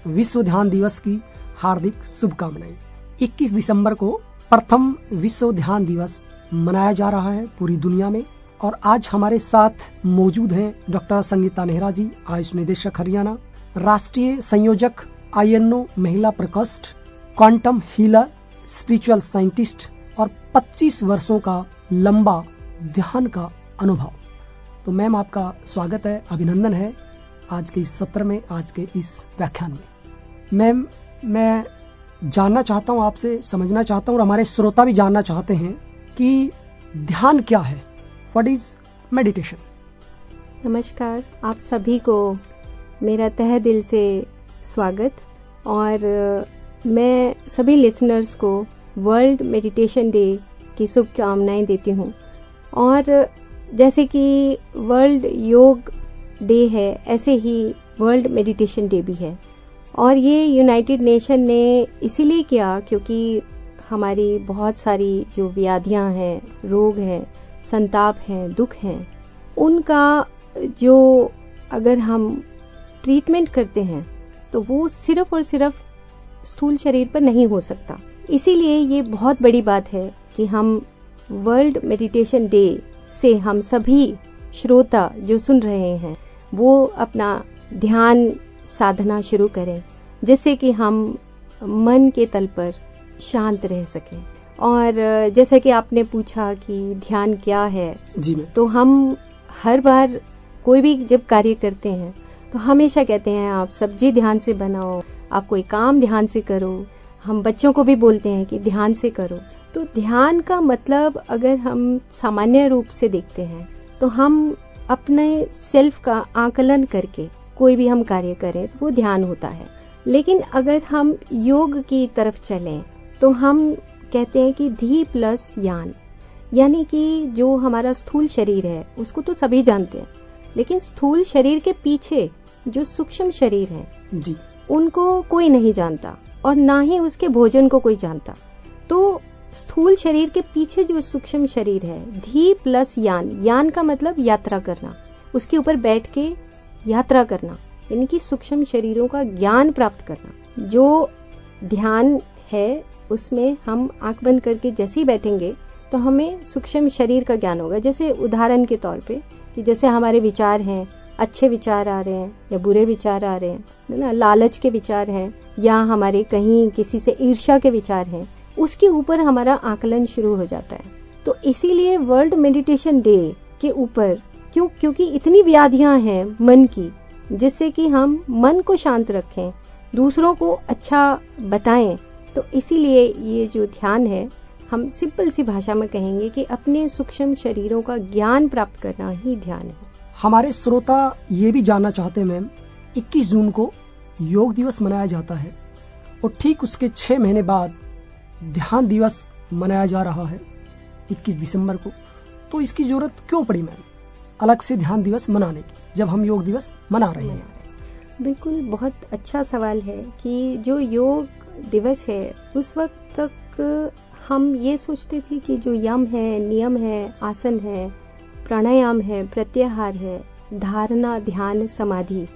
विश्व ध्यान दिवस की हार्दिक शुभकामनाएं। 21 दिसंबर को प्रथम विश्व ध्यान दिवस मनाया जा रहा है पूरी दुनिया में, और आज हमारे साथ मौजूद हैं डॉक्टर संगीता नेहरा जी, आयुष निदेशक हरियाणा, राष्ट्रीय संयोजक INO महिला प्रकोष्ठ, क्वांटम हीलर, स्पिरिचुअल साइंटिस्ट और 25 वर्षों का लंबा ध्यान का अनुभव। तो मैम, आपका स्वागत है, अभिनंदन है आज के इस सत्र में, आज के इस व्याख्यान में। मैम, मैं जानना चाहता हूँ आपसे, समझना चाहता हूँ और हमारे श्रोता भी जानना चाहते हैं कि ध्यान क्या है, व्हाट इज मेडिटेशन। नमस्कार, आप सभी को मेरा तहे दिल से स्वागत, और मैं सभी लिसनर्स को वर्ल्ड मेडिटेशन डे की शुभकामनाएं देती हूँ। और जैसे कि वर्ल्ड योग डे है, ऐसे ही वर्ल्ड मेडिटेशन डे भी है। और ये यूनाइटेड नेशन ने इसीलिए किया क्योंकि हमारी बहुत सारी जो व्याधियाँ हैं, रोग हैं, संताप हैं, दुख हैं, उनका जो अगर हम ट्रीटमेंट करते हैं तो वो सिर्फ और सिर्फ स्थूल शरीर पर नहीं हो सकता। इसीलिए ये बहुत बड़ी बात है कि हम वर्ल्ड मेडिटेशन डे से हम सभी श्रोता जो सुन रहे हैं वो अपना ध्यान साधना शुरू करें, जिससे कि हम मन के तल पर शांत रह सकें। और जैसे कि आपने पूछा कि ध्यान क्या है, जी मैं। तो हम हर बार कोई भी जब कार्य करते हैं तो हमेशा कहते हैं आप सब्जी ध्यान से बनाओ, आप कोई काम ध्यान से करो। हम बच्चों को भी बोलते हैं कि ध्यान से करो। तो ध्यान का मतलब अगर हम सामान्य रूप से देखते हैं तो हम अपने सेल्फ का आकलन करके कोई भी हम कार्य करें तो वो ध्यान होता है। लेकिन अगर हम योग की तरफ चलें तो हम कहते हैं कि धी प्लस यान, यानी कि जो हमारा स्थूल शरीर है उसको तो सभी जानते हैं, लेकिन स्थूल शरीर के पीछे जो सूक्ष्म शरीर है जी, उनको कोई नहीं जानता और ना ही उसके भोजन को कोई जानता। तो स्थूल शरीर के पीछे जो सूक्ष्म शरीर है, धी प्लस यान, यान का मतलब यात्रा करना, उसके ऊपर बैठ के यात्रा करना, यानी कि सूक्ष्म शरीरों का ज्ञान प्राप्त करना। जो ध्यान है उसमें हम आंख बंद करके जैसे ही बैठेंगे तो हमें सूक्ष्म शरीर का ज्ञान होगा। जैसे उदाहरण के तौर पे कि जैसे हमारे विचार हैं, अच्छे विचार आ रहे हैं या बुरे विचार आ रहे हैं, है ना, लालच के विचार हैं या हमारे कहीं किसी से ईर्ष्या के विचार हैं, उसके ऊपर हमारा आकलन शुरू हो जाता है। तो इसीलिए वर्ल्ड मेडिटेशन डे के ऊपर क्योंकि इतनी व्याधियां हैं मन की, जिससे कि हम मन को शांत रखें, दूसरों को अच्छा बताएं, तो इसीलिए ये जो ध्यान है, हम सिंपल सी भाषा में कहेंगे कि अपने सूक्ष्म शरीरों का ज्ञान प्राप्त करना ही ध्यान है। हमारे श्रोता ये भी जानना चाहते हैं मैम, 21 जून को योग दिवस मनाया जाता है और ठीक उसके 6 महीने बाद ध्यान दिवस मनाया जा रहा है 21 दिसंबर को। तो इसकी जरूरत क्यों पड़ी मैम अलग से ध्यान दिवस मनाने की, जब हम योग दिवस मना रहे हैं? बिल्कुल, बहुत अच्छा सवाल है कि जो योग दिवस है उस वक्त तक हम ये सोचते थे कि जो यम है, नियम है, आसन है, प्राणायाम है, प्रत्याहार है, धारणा, ध्यान, समाधि,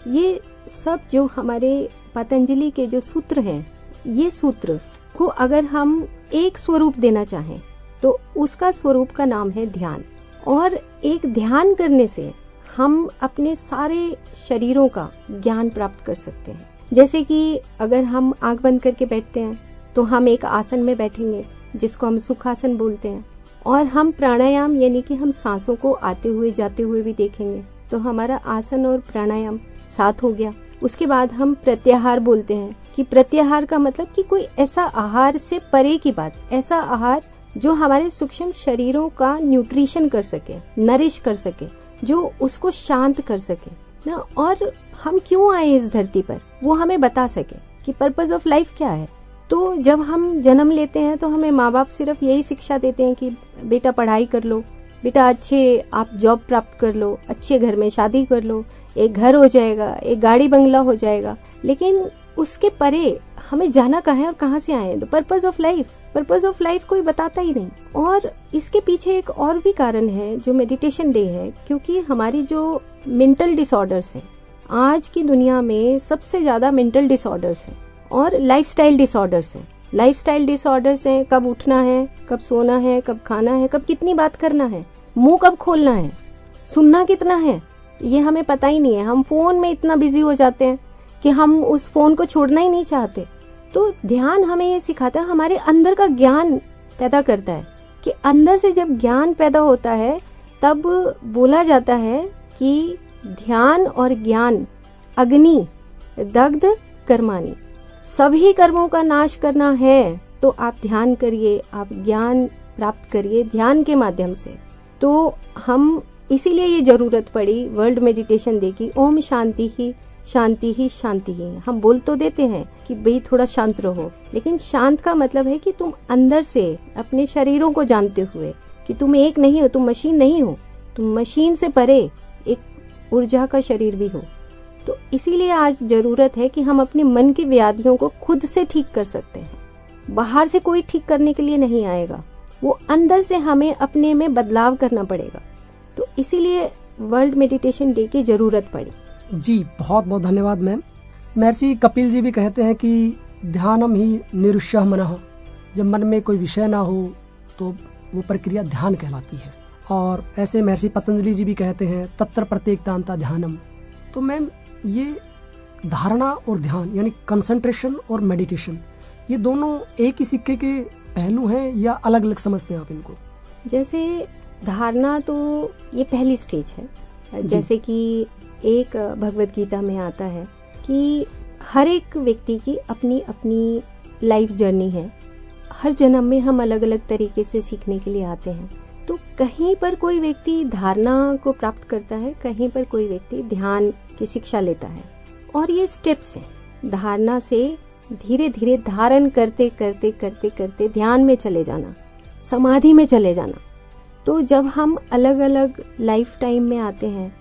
ये सब जो हमारे पतंजलि के जो सूत्र हैं, ये सूत्र को अगर हम एक स्वरूप देना चाहें तो उसका स्वरूप का नाम है ध्यान। और एक ध्यान करने से हम अपने सारे शरीरों का ज्ञान प्राप्त कर सकते हैं। जैसे कि अगर हम आंख बंद करके बैठते हैं तो हम एक आसन में बैठेंगे जिसको हम सुखासन बोलते हैं, और हम प्राणायाम यानी कि हम सांसों को आते हुए जाते हुए भी देखेंगे, तो हमारा आसन और प्राणायाम साथ हो गया। उसके बाद हम प्रत्याहार बोलते हैं कि प्रत्याहार का मतलब कि कोई ऐसा आहार से परे की बात, ऐसा आहार जो हमारे सूक्ष्म शरीरों का न्यूट्रिशन कर सके, नरिश कर सके, जो उसको शांत कर सके ना, और हम क्यों आए इस धरती पर वो हमें बता सके कि पर्पस ऑफ लाइफ क्या है। तो जब हम जन्म लेते हैं तो हमें माँ बाप सिर्फ यही शिक्षा देते हैं कि बेटा पढ़ाई कर लो, बेटा अच्छे आप जॉब प्राप्त कर लो, अच्छे घर में शादी कर लो, एक घर हो जाएगा, एक गाड़ी बंगला हो जाएगा। लेकिन उसके परे हमें जाना कहाँ है और कहाँ से आए हैं, तो पर्पस ऑफ लाइफ कोई बताता ही नहीं। और इसके पीछे एक और भी कारण है जो मेडिटेशन डे है, क्योंकि हमारी जो मेंटल डिसऑर्डर्स हैं आज की दुनिया में सबसे ज्यादा मेंटल डिसऑर्डर्स हैं और लाइफस्टाइल डिसऑर्डर्स हैं। लाइफस्टाइल डिसऑर्डर्स हैं, कब उठना है, कब सोना है, कब खाना है, कब कितनी बात करना है, मुंह कब खोलना है, सुनना कितना है, ये हमें पता ही नहीं है। हम फोन में इतना बिजी हो जाते हैं कि हम उस फोन को छोड़ना ही नहीं चाहते। तो ध्यान हमें ये सिखाता है, हमारे अंदर का ज्ञान पैदा करता है कि अंदर से जब ज्ञान पैदा होता है तब बोला जाता है कि ध्यान और ज्ञान अग्नि दग्ध कर्माणि, सभी कर्मों का नाश करना है तो आप ध्यान करिए, आप ज्ञान प्राप्त करिए ध्यान के माध्यम से। तो हम इसीलिए ये जरूरत पड़ी वर्ल्ड मेडिटेशन डे की। ओम शांति ही शांति ही शांति ही। हम बोल तो देते हैं कि भाई थोड़ा शांत रहो, लेकिन शांत का मतलब है कि तुम अंदर से अपने शरीरों को जानते हुए कि तुम एक नहीं हो, तुम मशीन नहीं हो, तुम मशीन से परे एक ऊर्जा का शरीर भी हो। तो इसीलिए आज जरूरत है कि हम अपने मन की व्याधियों को खुद से ठीक कर सकते हैं। बाहर से कोई ठीक करने के लिए नहीं आएगा, वो अंदर से हमें अपने में बदलाव करना पड़ेगा। तो इसीलिए वर्ल्ड मेडिटेशन डे की जरूरत पड़ी। जी बहुत बहुत धन्यवाद मैम। महर्षि कपिल जी भी कहते हैं कि ध्यानम ही निरुष्यः मनः, जब मन में कोई विषय ना हो तो वो प्रक्रिया ध्यान कहलाती है। और ऐसे महर्षि पतंजलि जी भी कहते हैं तत्र प्रत्येकतांता ध्यानम। तो मैम ये धारणा और ध्यान यानी कंसंट्रेशन और मेडिटेशन, ये दोनों एक ही सिक्के के पहलू हैं या अलग अलग समझते हैं आप इनको? जैसे धारणा तो ये पहली स्टेज है। जैसे कि एक भगवत गीता में आता है कि हर एक व्यक्ति की अपनी अपनी लाइफ जर्नी है। हर जन्म में हम अलग अलग तरीके से सीखने के लिए आते हैं। तो कहीं पर कोई व्यक्ति धारणा को प्राप्त करता है, कहीं पर कोई व्यक्ति ध्यान की शिक्षा लेता है। और ये स्टेप्स हैं। धारणा से धीरे धीरे धारण करते करते करते करते ध्यान में चले जाना, समाधि में चले जाना। तो जब हम अलग अलग लाइफ टाइम में आते हैं